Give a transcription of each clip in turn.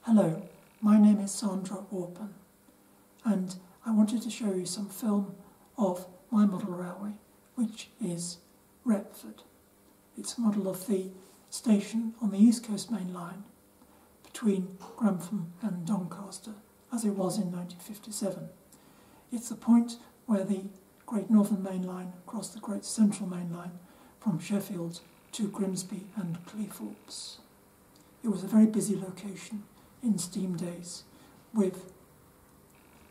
Hello, my name is Sandra Orpen, and I wanted to show you some film of my model railway, which is Retford. It's a model of the station on the East Coast Main Line between Grantham and Doncaster, as it was in 1957. It's the point where the Great Northern Main Line crossed the Great Central Main Line from Sheffield to Grimsby and Cleethorpes. It was a very busy location in steam days, with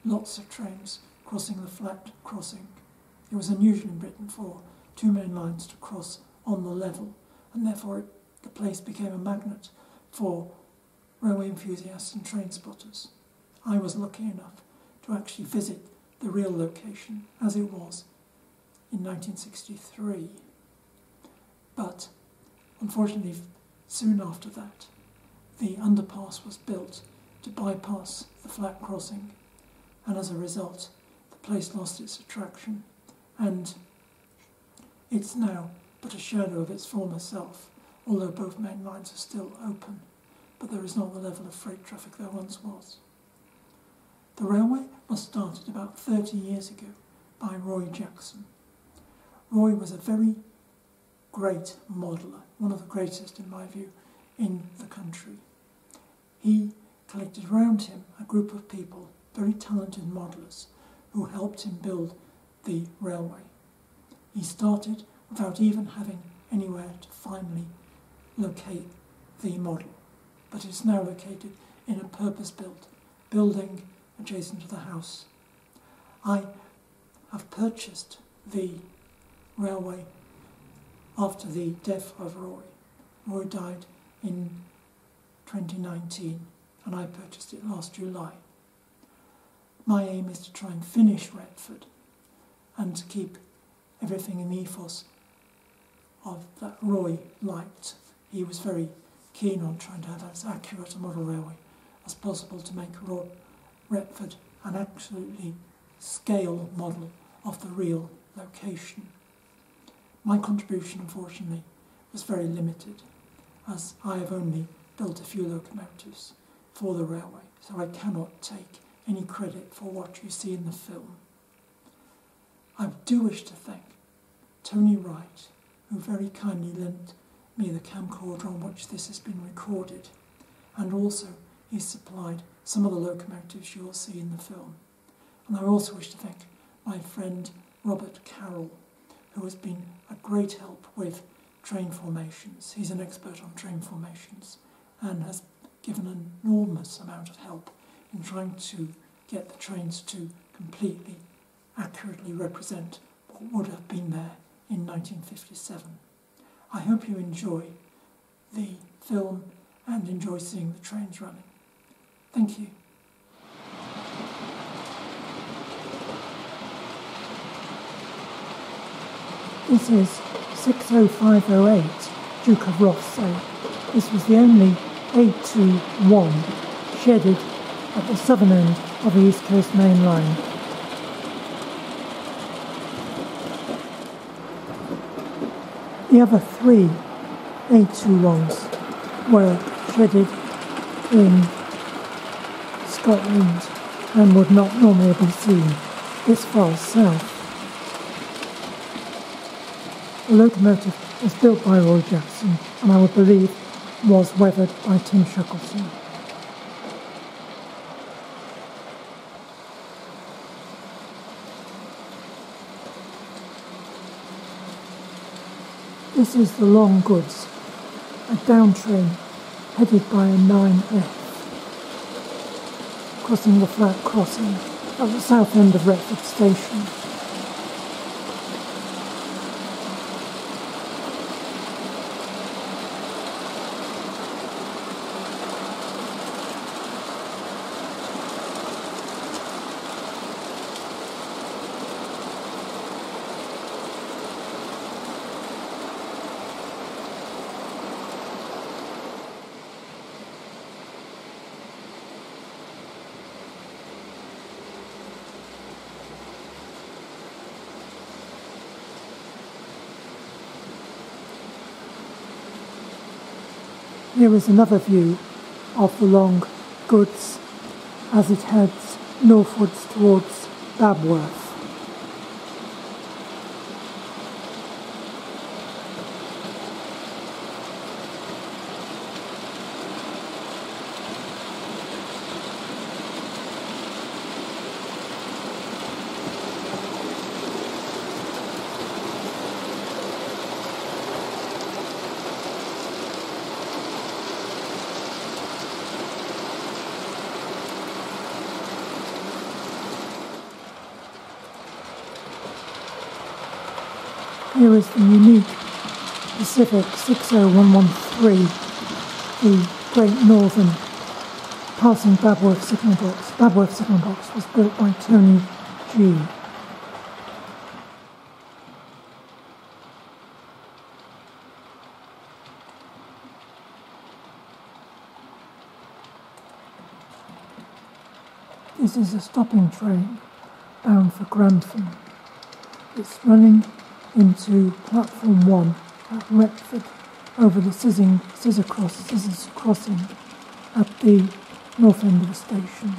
lots of trains crossing the flat crossing. It was unusual in Britain for two main lines to cross on the level, and therefore the place became a magnet for railway enthusiasts and train spotters. I was lucky enough to actually visit the real location as it was in 1963. But unfortunately, soon after that, the underpass was built to bypass the flat crossing, and as a result the place lost its attraction, and it's now but a shadow of its former self, although both main lines are still open, but there is not the level of freight traffic there once was. The railway was started about 30 years ago by Roy Jackson. Roy was a very great modeller, one of the greatest in my view in the country. He collected around him a group of people, very talented modellers, who helped him build the railway. He started without even having anywhere to finally locate the model, but it's now located in a purpose-built building adjacent to the house. I have purchased the railway after the death of Roy. Roy died in 2019, and I purchased it last July. My aim is to try and finish Retford and to keep everything in the ethos of that Roy liked. He was very keen on trying to have as accurate a model railway as possible to make Retford an absolutely scale model of the real location. My contribution, unfortunately, was very limited, as I have only built a few locomotives for the railway, so I cannot take any credit for what you see in the film. I do wish to thank Tony Wright, who very kindly lent me the camcorder on which this has been recorded, and also he supplied some of the locomotives you will see in the film. And I also wish to thank my friend Robert Carroll, who has been a great help with train formations. He's an expert on train formations and has given an enormous amount of help in trying to get the trains to completely accurately represent what would have been there in 1957. I hope you enjoy the film and enjoy seeing the trains running. Thank you. This is 60508 Duke of Rosso. This was the only A21 shedded at the southern end of the East Coast Main Line. The other three A21s were shedded in Scotland and would not normally be seen this far south. The locomotive was built by Roy Jackson, and I would believe was weathered by Tim Shackleton. This is the Long Goods, a down train headed by a 9F, crossing the flat crossing at the south end of Retford Station. Here is another view of the long goods as it heads northwards towards Babworth. Here is the unique Pacific 60113, the Great Northern, passing Babworth signal box. Babworth signal box was built by Tony G. This is a stopping train bound for Grantham. It's running into platform 1 at Retford over the scissors crossing at the north end of the station.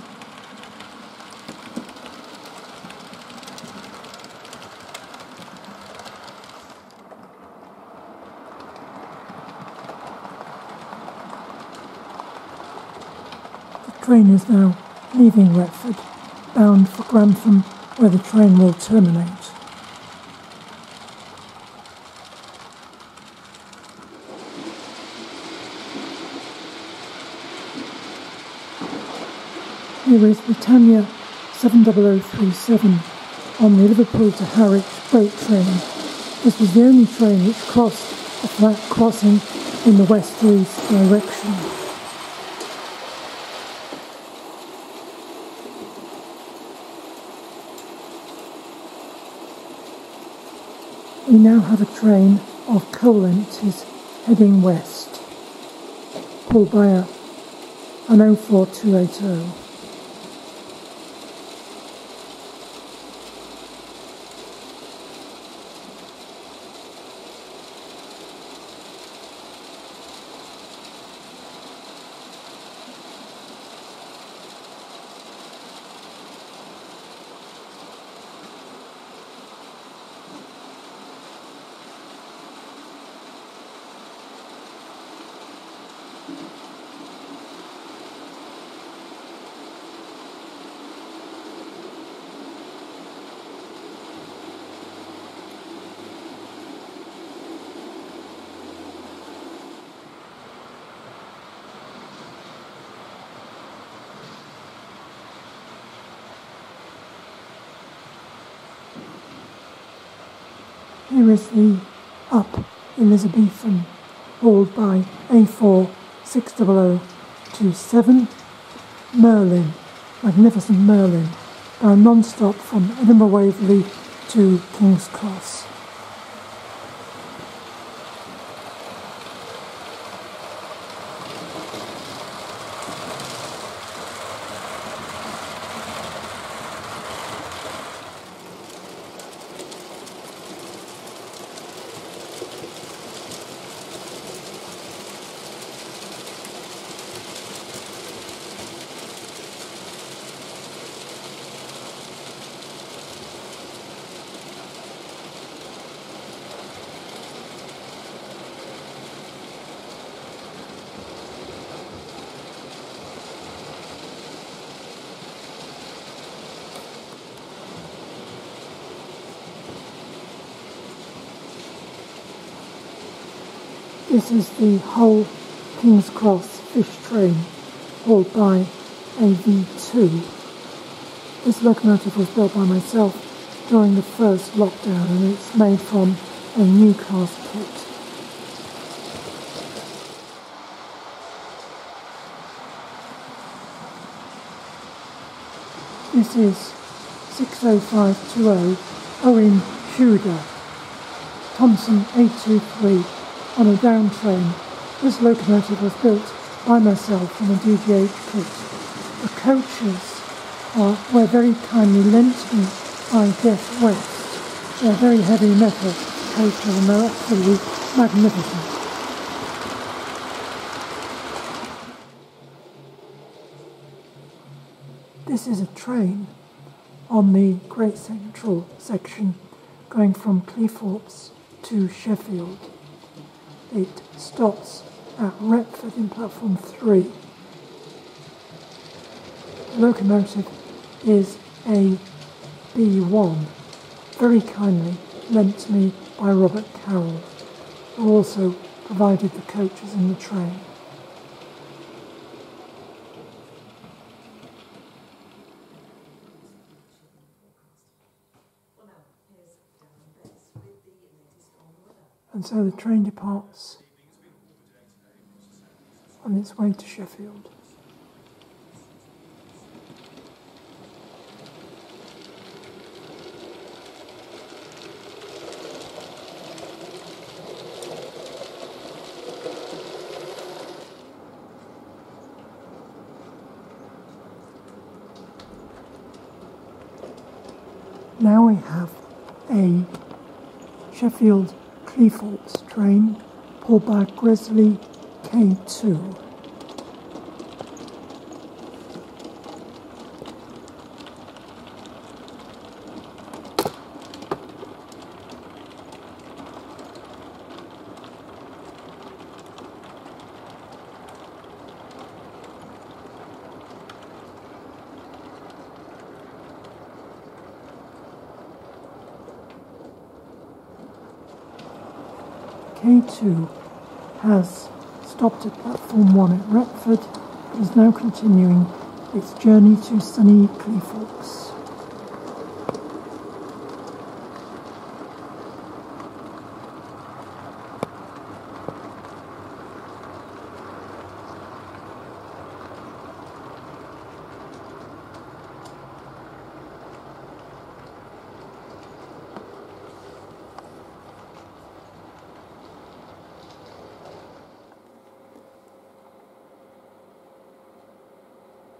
The train is now leaving Retford, bound for Grantham, where the train will terminate. Here is Britannia 70037 on the Liverpool to Harwich boat train. This was the only train which crossed a flat crossing in the west to east direction. We now have a train of coal empties heading west, pulled by an 04280. Here is the up Elizabethan, hauled by A4 60027 Merlin, magnificent Merlin, non-stop from Edinburgh Waverley to King's Cross. This is the Hull King's Cross fish train, hauled by AV2. This locomotive was built by myself during the first lockdown, and it's made from a Newcastle kit. This is 60520 Owen Tudor, Thomson 823 on a down train. This locomotive was built by myself from a DGH kit. The coaches were very kindly lent to me by Deaf West. They're very heavy metal coaches and they're absolutely magnificent. This is a train on the Great Central section going from Cleethorpes to Sheffield. It stops at Retford in platform 3. The locomotive is a B1, very kindly lent to me by Robert Carroll, who also provided the coaches in the train. And so the train departs on its way to Sheffield. Now we have a Sheffield Cleethorpes train pulled by Gresley K2. K2 has stopped at platform 1 at Retford and is now continuing its journey to sunny Cleethorpes.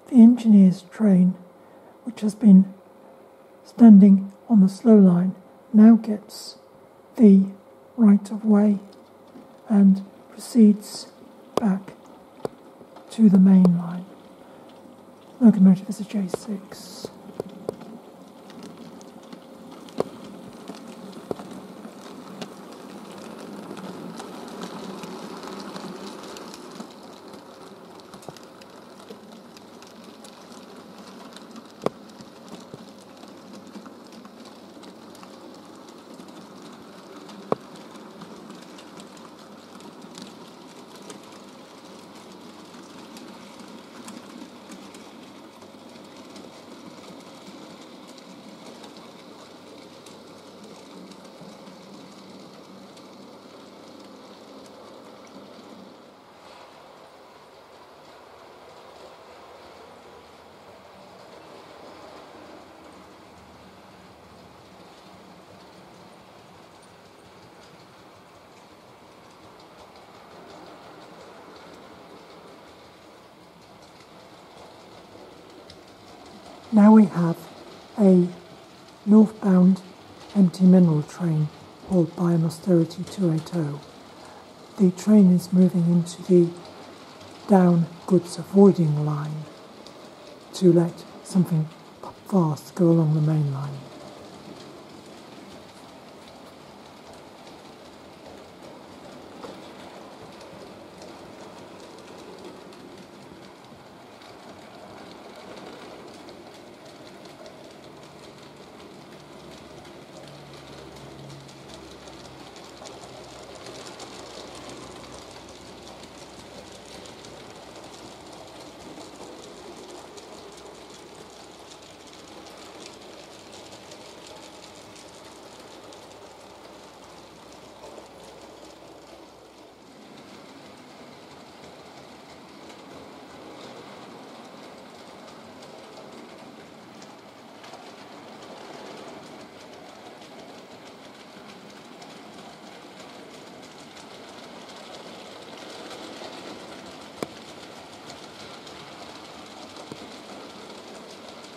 The engineer's train, which has been standing on the slow line, now gets the right of way and proceeds back to the main line. Locomotive is a J6. Now we have a northbound empty mineral train hauled by an Austerity 280. The train is moving into the down goods avoiding line to let something fast go along the main line.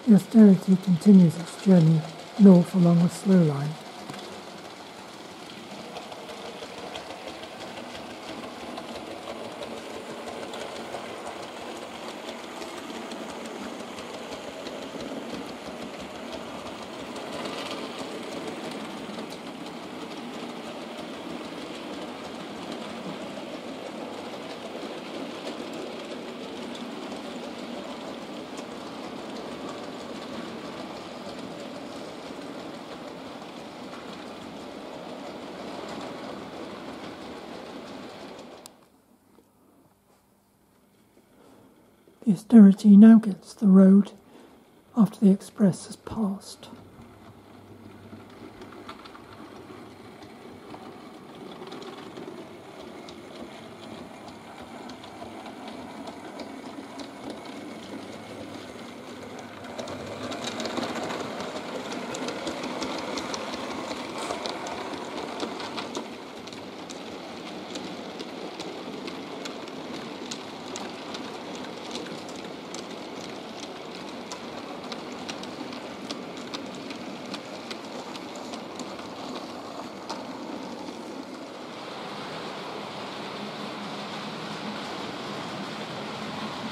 The Austerity continues its journey north along the slow line. The austerity now gets the road after the express has passed.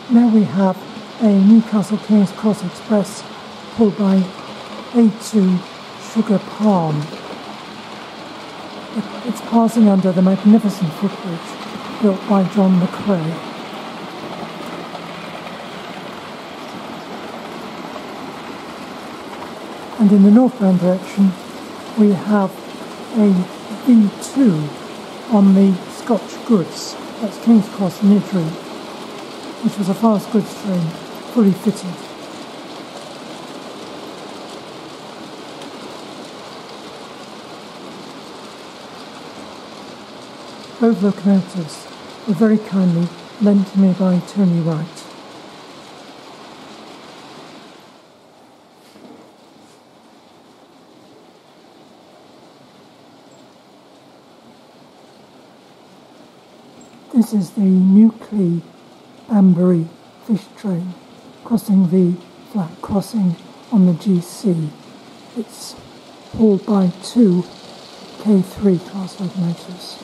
Now we have a Newcastle King's Cross Express pulled by A2 Sugar Palm. It's passing under the magnificent footbridge built by John McCrae. And in the northbound direction we have a V2 on the Scotch Goods. That's King's Cross Nidri, which was a fast goods train, fully fitted. Both locomotives were very kindly lent to me by Tony Wright. This is the Newcastle Banbury fish train crossing the flat crossing on the GC. It's pulled by two K3 class locomotives.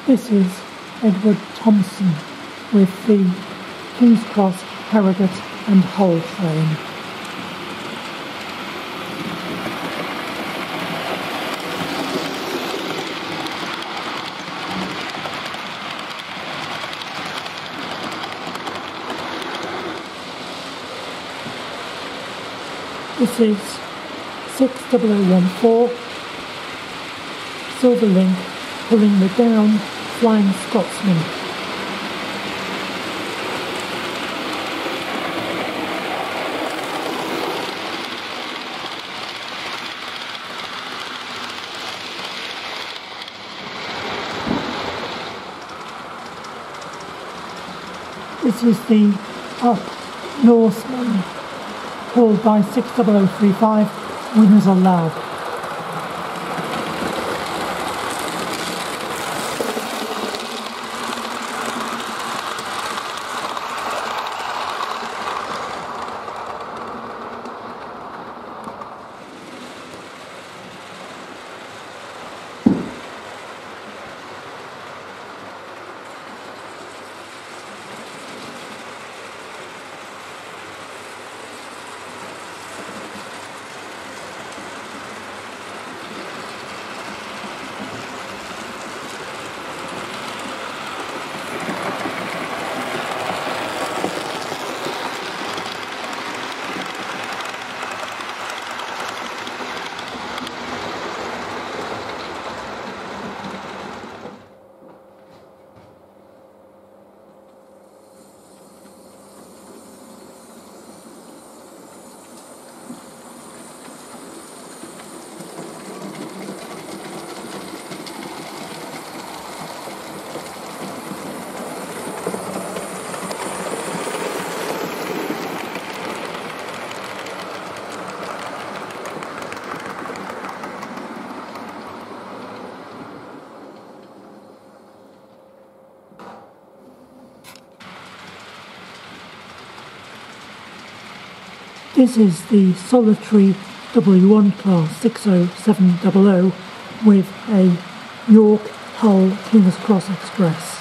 This is Edward Thompson with the King's Cross, Harrogate and Hull train. This is 60014 Silver Link pulling the down Flying Scotsman. This is the Up Norseman, pulled by 60035, Winners Are Love. This is the solitary W1 class 60700 with a York Hull King's Cross Express.